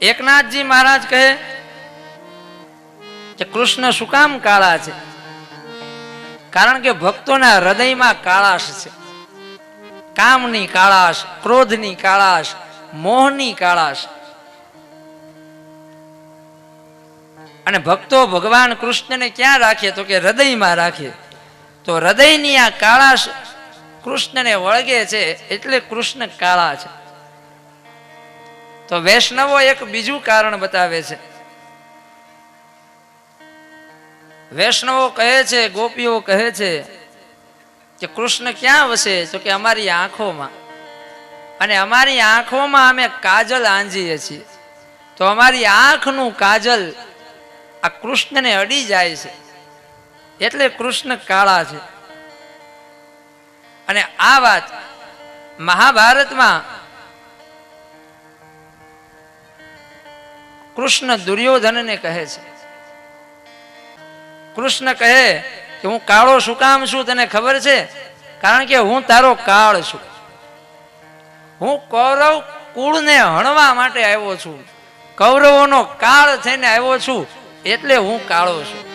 એકનાથજી મહારાજ કહે કે કૃષ્ણ શું કામ કાળા છે? કારણ કે ભક્તોના હૃદયમાં કાળાશ છે. કામની કાળાશ, ક્રોધની કાળાશ, મોહની કાળાશ. અને ભક્તો ભગવાન કૃષ્ણને ક્યાં રાખે? તો કે હૃદયમાં રાખે. તો હૃદયની આ કાળાશ કૃષ્ણને વળગે છે, એટલે કૃષ્ણ કાળા છે. તો વૈષ્ણવો એક બીજું કારણ બતાવે છે. વૈષ્ણવો કહે છે, ગોપીઓ કહે છે કે કૃષ્ણ ક્યાં વસે? તો કે અમારી આંખોમાં. અને અમારી આંખોમાં અમે કાજલ આંજીએ છીએ. તો અમારી આંખનું કાજલ આ કૃષ્ણને અડી જાય છે, એટલે કૃષ્ણ કાળા છે. અને આ વાત મહાભારતમાં કૃષ્ણ દુર્યોધનને કહે છે. કૃષ્ણ કહે કે હું કાળો શું કામ છું તને ખબર છે? કારણ કે હું તારો કાળ છું. હું કૌરવ કુળને હણવા માટે આવ્યો છું. કૌરવોનો કાળ થઈને આવ્યો છું, એટલે હું કાળો છું.